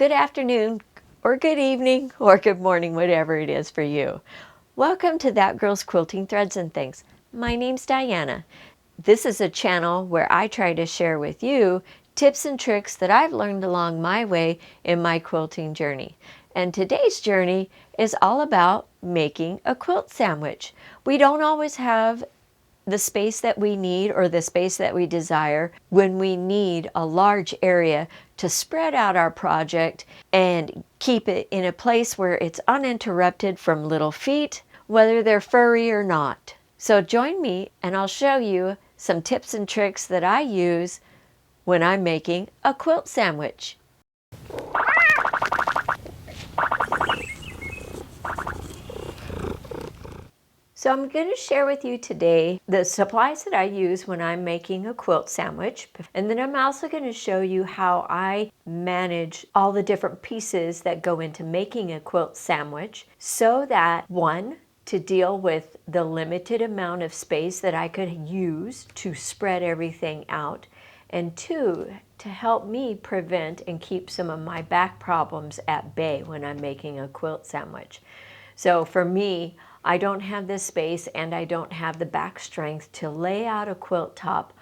good afternoon, or good evening, or good morning, whatever it is for you. Welcome to That Girl's Quilting Threads and Things. My name's Diana. This is a channel where I try to share with you tips and tricks that I've learned along my way in my quilting journey. And today's journey is all about making a quilt sandwich. We don't always have the space that we need or the space that we desire when we need a large area to spread out our project and keep it in a place where it's uninterrupted from little feet, whether they're furry or not. So join me and I'll show you some tips and tricks that I use when I'm making a quilt sandwich. So I'm going to share with you today the supplies that I use when I'm making a quilt sandwich. And then I'm also going to show you how I manage all the different pieces that go into making a quilt sandwich so that, one, to deal with the limited amount of space that I could use to spread everything out, and two, to help me prevent and keep some of my back problems at bay when I'm making a quilt sandwich. So for me, I don't have the space and I don't have the back strength to lay out a quilt top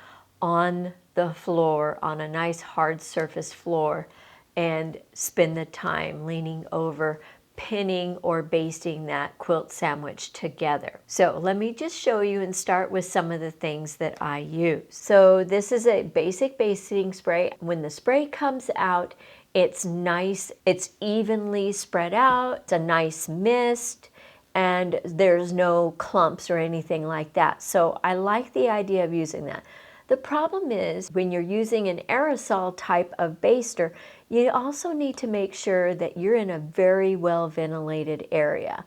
on the floor, on a nice hard surface floor, and spend the time leaning over, pinning or basting that quilt sandwich together. So let me just show you and start with some of the things that I use. So this is a basic basting spray. When the spray comes out, it's nice, it's evenly spread out, it's a nice mist, and there's no clumps or anything like that. So I like the idea of using that. The problem is when you're using an aerosol type of baster, you also need to make sure that you're in a very well ventilated area.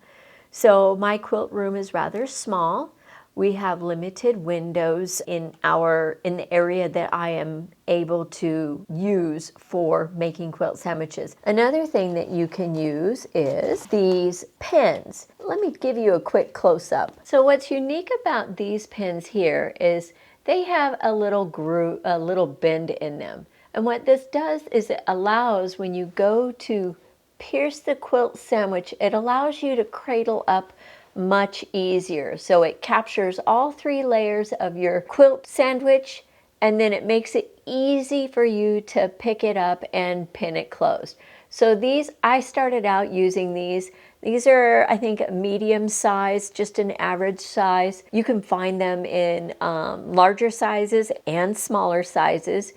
So my quilt room is rather small. We have limited windows in the area that I am able to use for making quilt sandwiches. Another thing that you can use is these pins. Let me give you a quick close-up. So what's unique about these pins here is they have a little groove, a little bend in them. And what this does is it allows, when you go to pierce the quilt sandwich, it allows you to cradle up much easier. So it captures all three layers of your quilt sandwich, and then it makes it easy for you to pick it up and pin it closed. So these, I started out using these. These are, I think, medium size, just an average size. You can find them in larger sizes and smaller sizes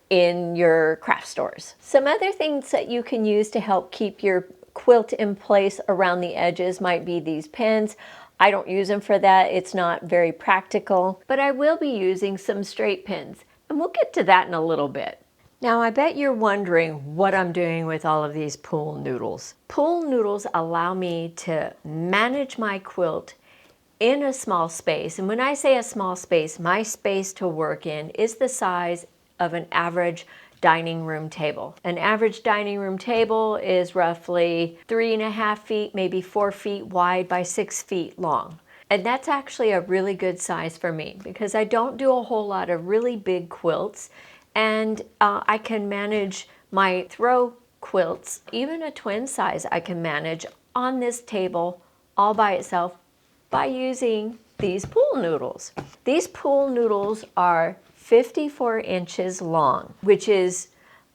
in your craft stores. Some other things that you can use to help keep your quilt in place around the edges might be these pins. I don't use them for that. It's not very practical, but I will be using some straight pins, and we'll get to that in a little bit. Now, I bet you're wondering what I'm doing with all of these pool noodles. Pool noodles allow me to manage my quilt in a small space. And when I say a small space, my space to work in is the size of an average dining room table. An average dining room table is roughly 3.5 feet, maybe 4 feet wide by 6 feet long. And that's actually a really good size for me because I don't do a whole lot of really big quilts, and I can manage my throw quilts, even a twin size I can manage on this table all by itself by using these pool noodles. These pool noodles are 54 inches long, which is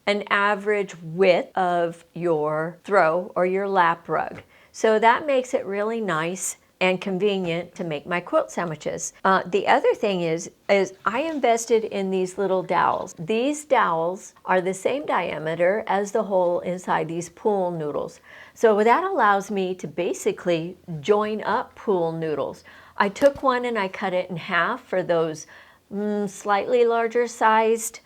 an average width of your throw or your lap rug. So that makes it really nice and convenient to make my quilt sandwiches. The other thing is I invested in these little dowels. These dowels are the same diameter as the hole inside these pool noodles. So that allows me to basically join up pool noodles. I took one and I cut it in half for those slightly larger sized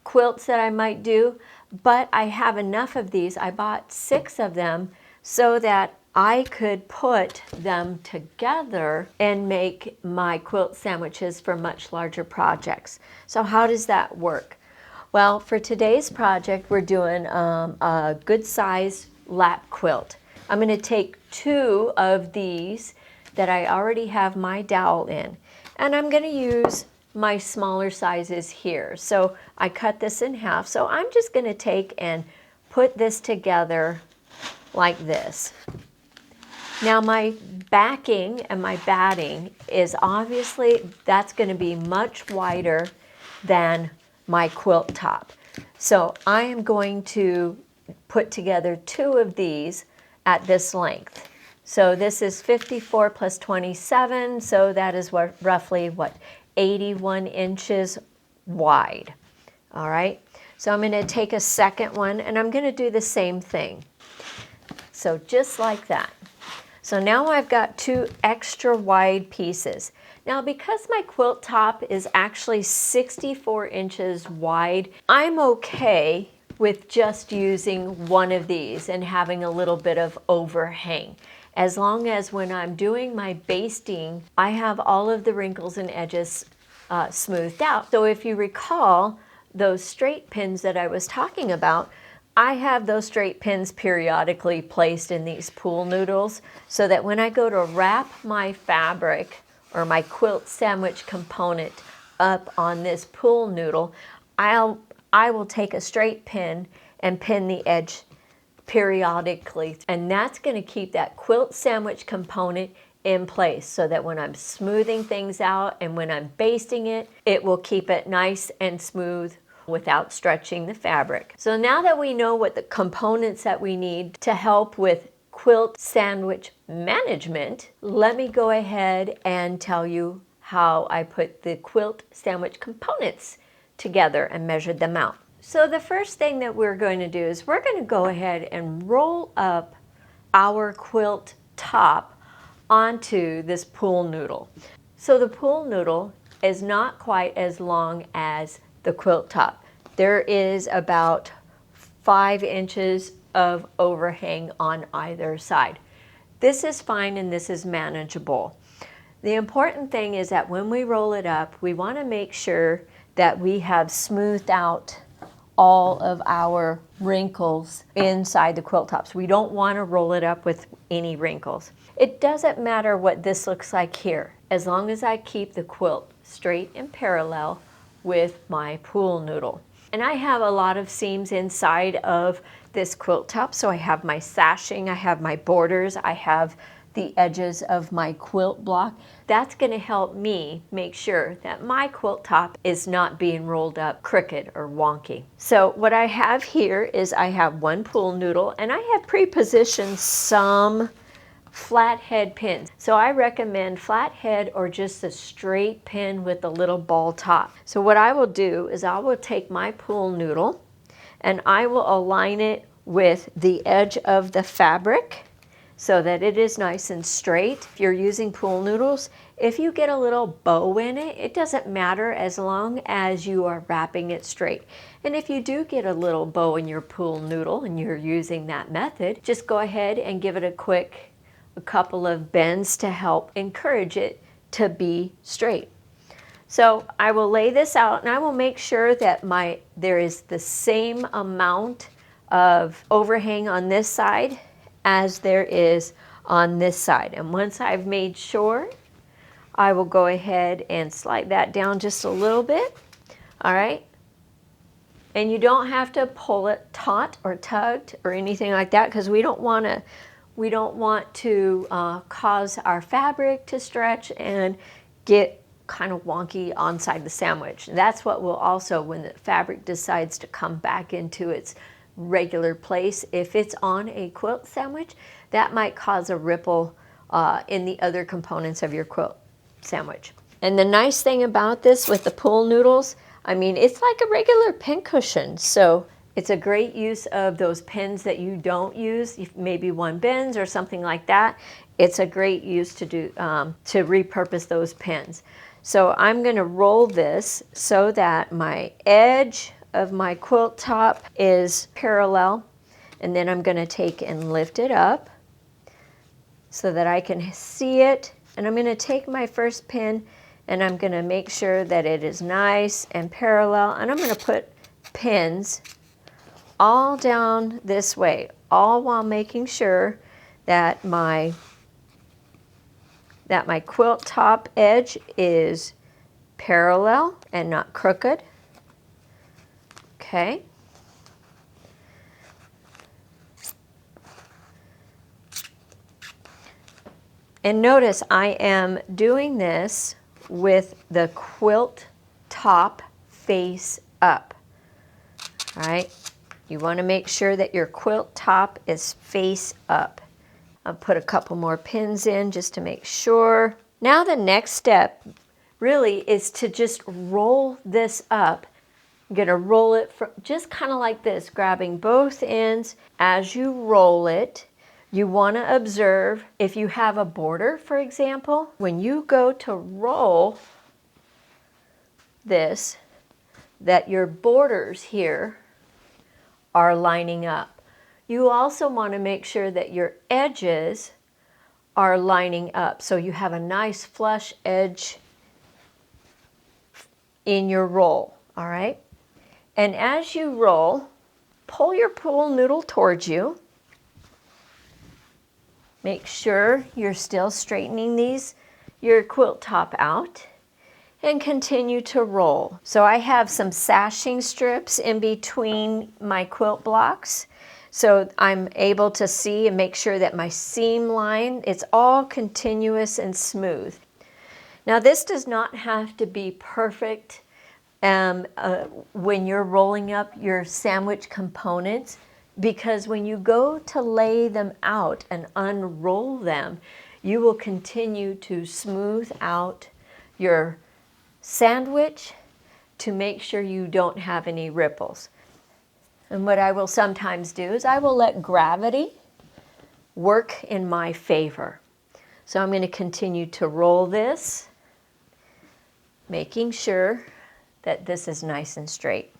quilts that I might do, but I have enough of these. I bought 6 of them so that I could put them together and make my quilt sandwiches for much larger projects. So how does that work? Well, for today's project, we're doing a good size lap quilt. I'm going to take 2 of these that I already have my dowel in, and I'm going to use my smaller sizes here. So I cut this in half. So I'm just going to take and put this together like this. Now my backing and my batting is obviously, that's going to be much wider than my quilt top. So I am going to put together 2 of these at this length. So this is 54 plus 27, so that is roughly 81 inches wide. All right, so I'm going to take a second one and I'm going to do the same thing. So just like that. So now I've got 2 extra wide pieces. Now because my quilt top is actually 64 inches wide, I'm okay with just using one of these and having a little bit of overhang. As long as when I'm doing my basting, I have all of the wrinkles and edges smoothed out. So if you recall those straight pins that I was talking about, I have those straight pins periodically placed in these pool noodles so that when I go to wrap my fabric or my quilt sandwich component up on this pool noodle, I will take a straight pin and pin the edge periodically. And that's going to keep that quilt sandwich component in place so that when I'm smoothing things out and when I'm basting it, it will keep it nice and smooth without stretching the fabric. So now that we know what the components that we need to help with quilt sandwich management, let me go ahead and tell you how I put the quilt sandwich components together and measured them out. So the first thing that we're going to do is we're going to go ahead and roll up our quilt top onto this pool noodle. So the pool noodle is not quite as long as the quilt top. There is about 5 inches of overhang on either side. This is fine and this is manageable. The important thing is that when we roll it up, we want to make sure that we have smoothed out all of our wrinkles inside the quilt tops. We don't want to roll it up with any wrinkles. It doesn't matter what this looks like here, as long as I keep the quilt straight and parallel with my pool noodle. And I have a lot of seams inside of this quilt top, so I have my sashing, I have my borders, I have the edges of my quilt block. That's going to help me make sure that my quilt top is not being rolled up crooked or wonky. So what I have here is I have 1 pool noodle and I have pre-positioned some flat head pins. So I recommend flat head or just a straight pin with a little ball top. So what I will do is I will take my pool noodle and I will align it with the edge of the fabric so that it is nice and straight. If you're using pool noodles, if you get a little bow in it, it doesn't matter as long as you are wrapping it straight. And if you do get a little bow in your pool noodle and you're using that method, just go ahead and give it a couple of bends to help encourage it to be straight. So I will lay this out and I will make sure that there is the same amount of overhang on this side as there is on this side. And once I've made sure, I will go ahead and slide that down just a little bit. All right. And you don't have to pull it taut or tugged or anything like that, because we don't want to cause our fabric to stretch and get kind of wonky inside the sandwich. That's what will also, when the fabric decides to come back into its regular place, if it's on a quilt sandwich, that might cause a ripple in the other components of your quilt sandwich. And the nice thing about this with the pool noodles, I mean, it's like a regular pin cushion. So it's a great use of those pins that you don't use, maybe one bends or something like that. It's a great use to do to repurpose those pins. So I'm going to roll this so that my edge of my quilt top is parallel, and then I'm going to take and lift it up so that I can see it. And I'm going to take my first pin and I'm going to make sure that it is nice and parallel, and I'm going to put pins all down this way, all while making sure that my quilt top edge is parallel and not crooked. Okay. And notice I am doing this with the quilt top face up. All right, you want to make sure that your quilt top is face up. I'll put a couple more pins in just to make sure. Now the next step really is to just roll this up. I'm going to roll it from just kind of like this, grabbing both ends. As you roll it, you want to observe if you have a border, for example, when you go to roll this, that your borders here are lining up. You also want to make sure that your edges are lining up so you have a nice flush edge in your roll, all right? And as you roll, pull your pool noodle towards you. Make sure you're still straightening your quilt top out, and continue to roll. So I have some sashing strips in between my quilt blocks, so I'm able to see and make sure that my seam line, it's all continuous and smooth. Now this does not have to be perfect when you're rolling up your sandwich components, because when you go to lay them out and unroll them, you will continue to smooth out your sandwich to make sure you don't have any ripples. And what I will sometimes do is I will let gravity work in my favor. So I'm going to continue to roll this, making sure that this is nice and straight.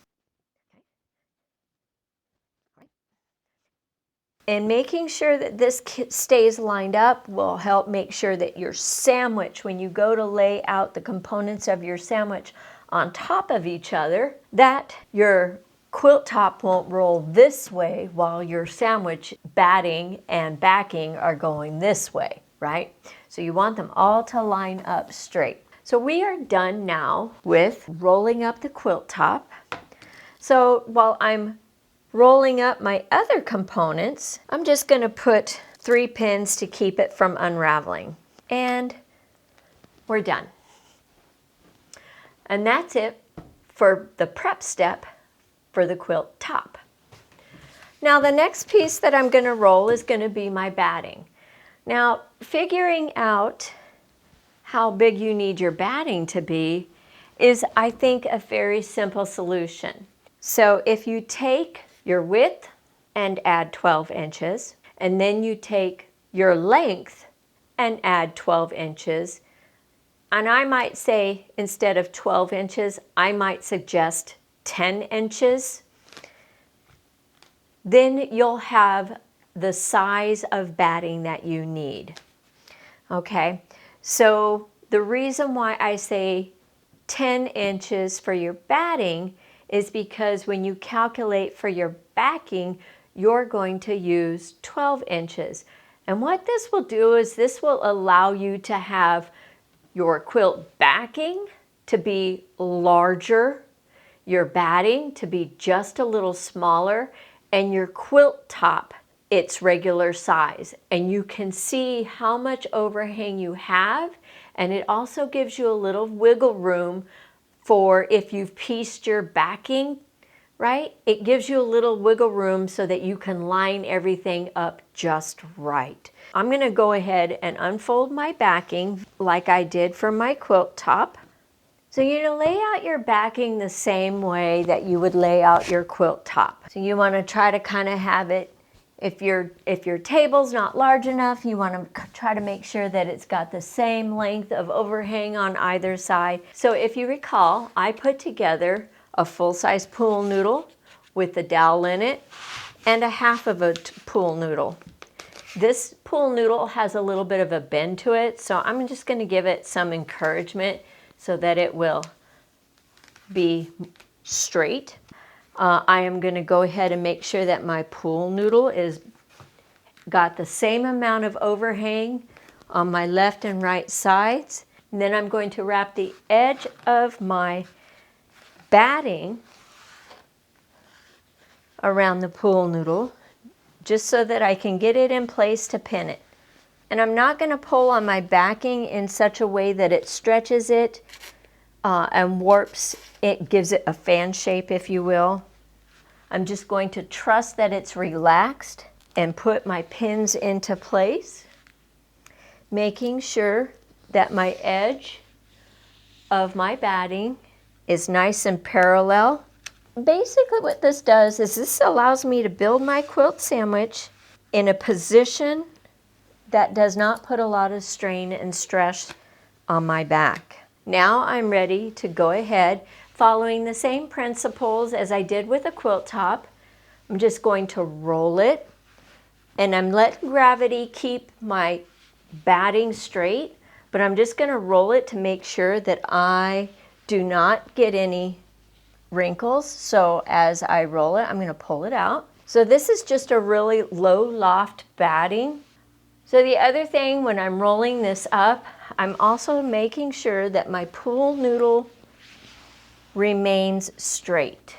And making sure that this stays lined up will help make sure that your sandwich, when you go to lay out the components of your sandwich on top of each other, that your quilt top won't roll this way while your sandwich batting and backing are going this way, right? So you want them all to line up straight. So we are done now with rolling up the quilt top. So while I'm rolling up my other components, I'm just going to put 3 pins to keep it from unraveling. And we're done. And that's it for the prep step for the quilt top. Now the next piece that I'm going to roll is going to be my batting. Now figuring out how big you need your batting to be is, I think, a very simple solution. So if you take your width and add 12 inches, and then you take your length and add 12 inches, and I might say instead of 12 inches, I might suggest 10 inches, then you'll have the size of batting that you need. Okay, so the reason why I say 10 inches for your batting is because when you calculate for your backing, you're going to use 12 inches. And what this will do is this will allow you to have your quilt backing to be larger, your batting to be just a little smaller, and your quilt top its regular size. And you can see how much overhang you have, and it also gives you a little wiggle room for if you've pieced your backing, right? It gives you a little wiggle room so that you can line everything up just right. I'm going to go ahead and unfold my backing like I did for my quilt top. So you're going to lay out your backing the same way that you would lay out your quilt top. So you want to try to kind of have it, if your table's not large enough, you want to try to make sure that it's got the same length of overhang on either side. So if you recall, I put together a full-size pool noodle with the dowel in it and a half of a pool noodle. This pool noodle has a little bit of a bend to it, so I'm just going to give it some encouragement so that it will be straight. I am going to go ahead and make sure that my pool noodle is got the same amount of overhang on my left and right sides. And then I'm going to wrap the edge of my batting around the pool noodle just so that I can get it in place to pin it. And I'm not going to pull on my backing in such a way that it stretches it and warps it, gives it a fan shape, if you will. I'm just going to trust that it's relaxed and put my pins into place, making sure that my edge of my batting is nice and parallel. Basically what this does is this allows me to build my quilt sandwich in a position that does not put a lot of strain and stress on my back. Now I'm ready to go ahead, following the same principles as I did with a quilt top. I'm just going to roll it, and I'm letting gravity keep my batting straight, but I'm just going to roll it to make sure that I do not get any wrinkles. So as I roll it, I'm going to pull it out. So this is just a really low loft batting. So the other thing, when I'm rolling this up, I'm also making sure that my pool noodle remains straight.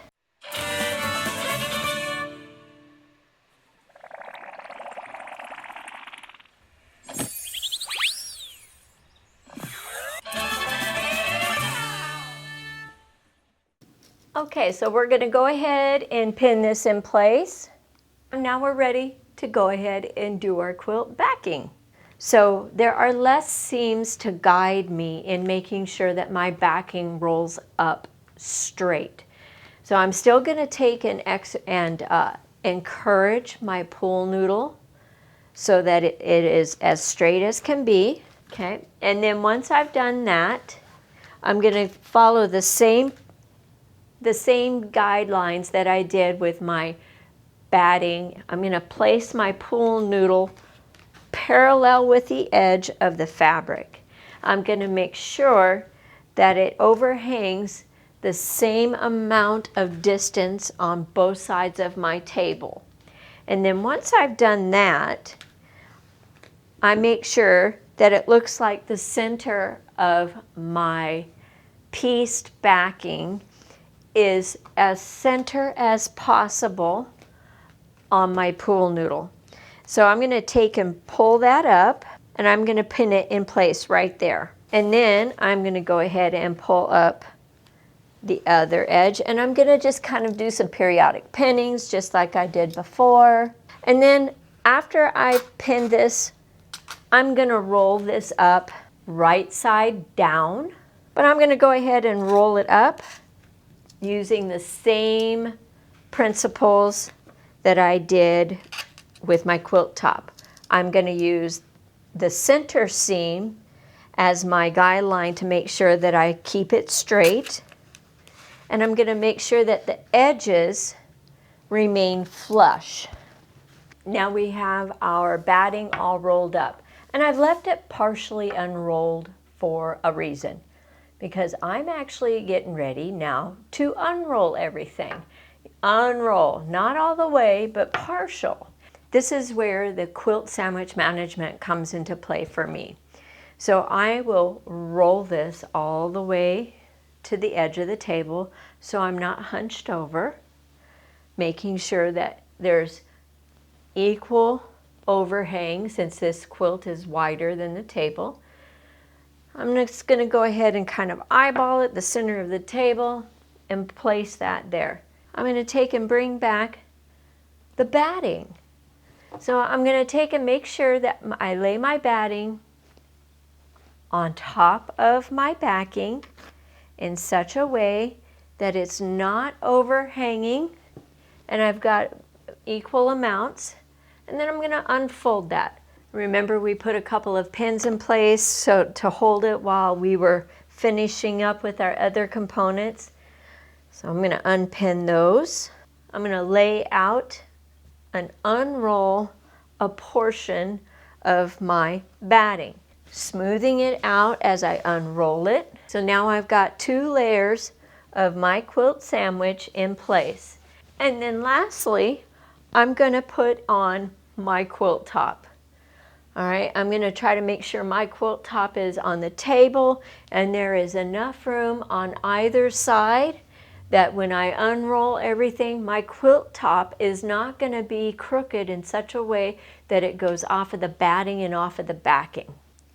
Okay, so we're going to go ahead and pin this in place. And now we're ready to go ahead and do our quilt backing. So there are less seams to guide me in making sure that my backing rolls up straight. So I'm still going to take and encourage my pool noodle so that it is as straight as can be. Okay, and then once I've done that, I'm going to follow the same guidelines that I did with my batting. I'm going to place my pool noodle parallel with the edge of the fabric. I'm going to make sure that it overhangs the same amount of distance on both sides of my table. And then once I've done that, I make sure that it looks like the center of my pieced backing is as center as possible on my pool noodle. So I'm going to take and pull that up, and I'm going to pin it in place right there. And then I'm going to go ahead and pull up the other edge, and I'm going to just kind of do some periodic pinnings just like I did before. And then after I pin this, I'm going to roll this up right side down, but I'm going to go ahead and roll it up using the same principles that I did with my quilt top. I'm going to use the center seam as my guideline to make sure that I keep it straight. And I'm going to make sure that the edges remain flush. Now we have our batting all rolled up. And I've left it partially unrolled for a reason, because I'm actually getting ready now to unroll everything. Unroll, not all the way, but partial. This is where the quilt sandwich management comes into play for me. So I will roll this all the way to the edge of the table so I'm not hunched over, making sure that there's equal overhang since this quilt is wider than the table. I'm just going to go ahead and kind of eyeball it, the center of the table, and place that there. I'm going to take and bring back the batting. So I'm going to take and make sure that I lay my batting on top of my backing in such a way that it's not overhanging, and I've got equal amounts. And then I'm going to unfold that. Remember, we put a couple of pins in place so to hold it while we were finishing up with our other components. So I'm going to unpin those. I'm going to lay out and unroll a portion of my batting, smoothing it out as I unroll it. So now I've got 2 layers of my quilt sandwich in place. And then lastly, I'm going to put on my quilt top. All right, I'm going to try to make sure my quilt top is on the table and there is enough room on either side that when I unroll everything, my quilt top is not going to be crooked in such a way that it goes off of the batting and off of the backing.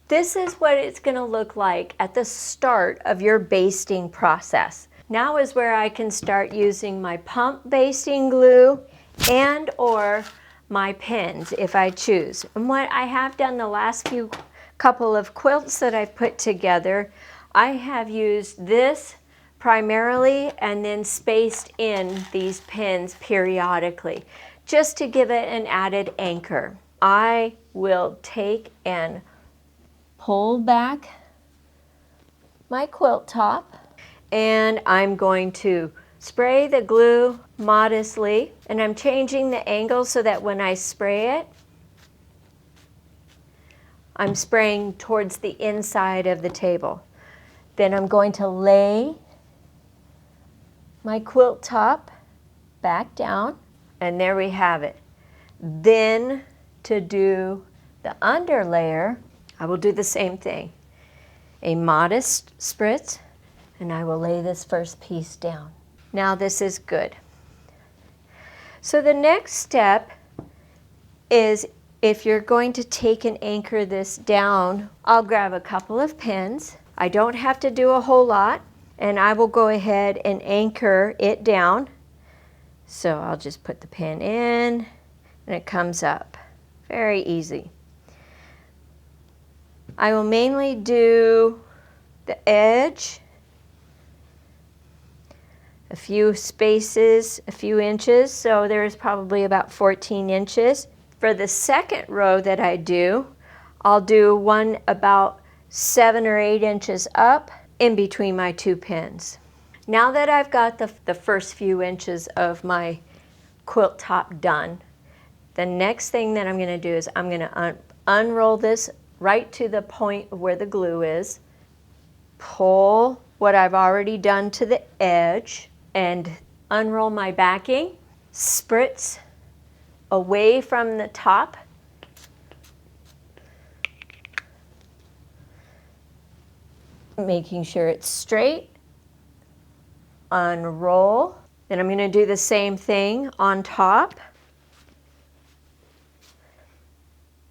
This is what it's going to look like at the start of your basting process. Now is where I can start using my pump basting glue and or my pins if I choose. And what I have done the last couple of quilts that I've put together, I have used this primarily and then spaced in these pins periodically just to give it an added anchor. I will take and pull back my quilt top, and I'm going to spray the glue modestly, and I'm changing the angle so that when I spray it, I'm spraying towards the inside of the table. Then I'm going to lay my quilt top back down, and there we have it. Then to do the under layer, I will do the same thing. A modest spritz, and I will lay this first piece down. Now this is good. So the next step is, if you're going to take and anchor this down, I'll grab a couple of pins. I don't have to do a whole lot, and I will go ahead and anchor it down. So I'll just put the pin in, and it comes up. Very easy. I will mainly do the edge, a few spaces, a few inches, so there's probably about 14 inches. For the second row that I do, I'll do one about 7 or 8 inches up in between my two pins. Now that I've got the first few inches of my quilt top done, the next thing that I'm going to do is I'm going to unroll this right to the point where the glue is, pull what I've already done to the edge, and unroll my backing, spritz away from the top, making sure it's straight, unroll. Then I'm going to do the same thing on top.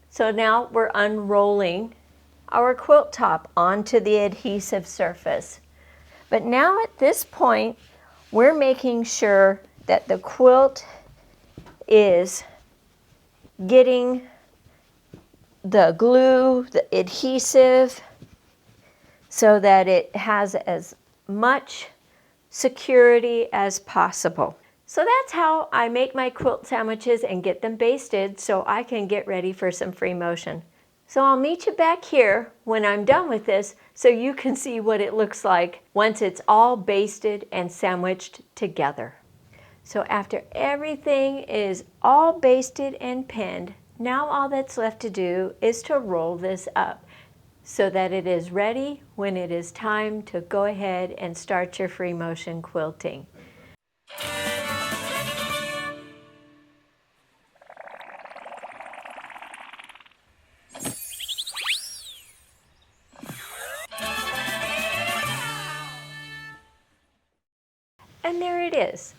So now we're unrolling our quilt top onto the adhesive surface. But now at this point, we're making sure that the quilt is getting the glue, the adhesive, so that it has as much security as possible. So that's how I make my quilt sandwiches and get them basted so I can get ready for some free motion. So I'll meet you back here when I'm done with this so you can see what it looks like once it's all basted and sandwiched together. So after everything is all basted and pinned, now all that's left to do is to roll this up so that it is ready when it is time to go ahead and start your free motion quilting. And there it is.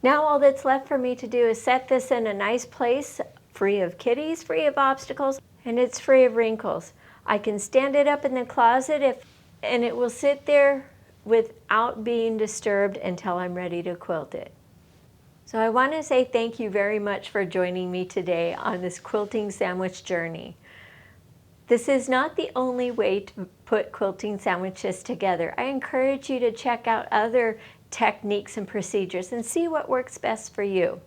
Now all that's left for me to do is set this in a nice place, free of kitties, free of obstacles, and it's free of wrinkles. I can stand it up in the closet and it will sit there without being disturbed until I'm ready to quilt it. So I want to say thank you very much for joining me today on this quilting sandwich journey. This is not the only way to put quilting sandwiches together. I encourage you to check out other techniques and procedures and see what works best for you.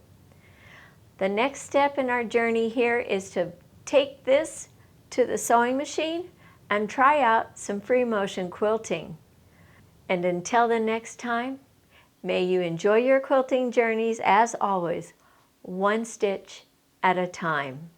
The next step in our journey here is to take this to the sewing machine and try out some free motion quilting. And until the next time, may you enjoy your quilting journeys as always, one stitch at a time.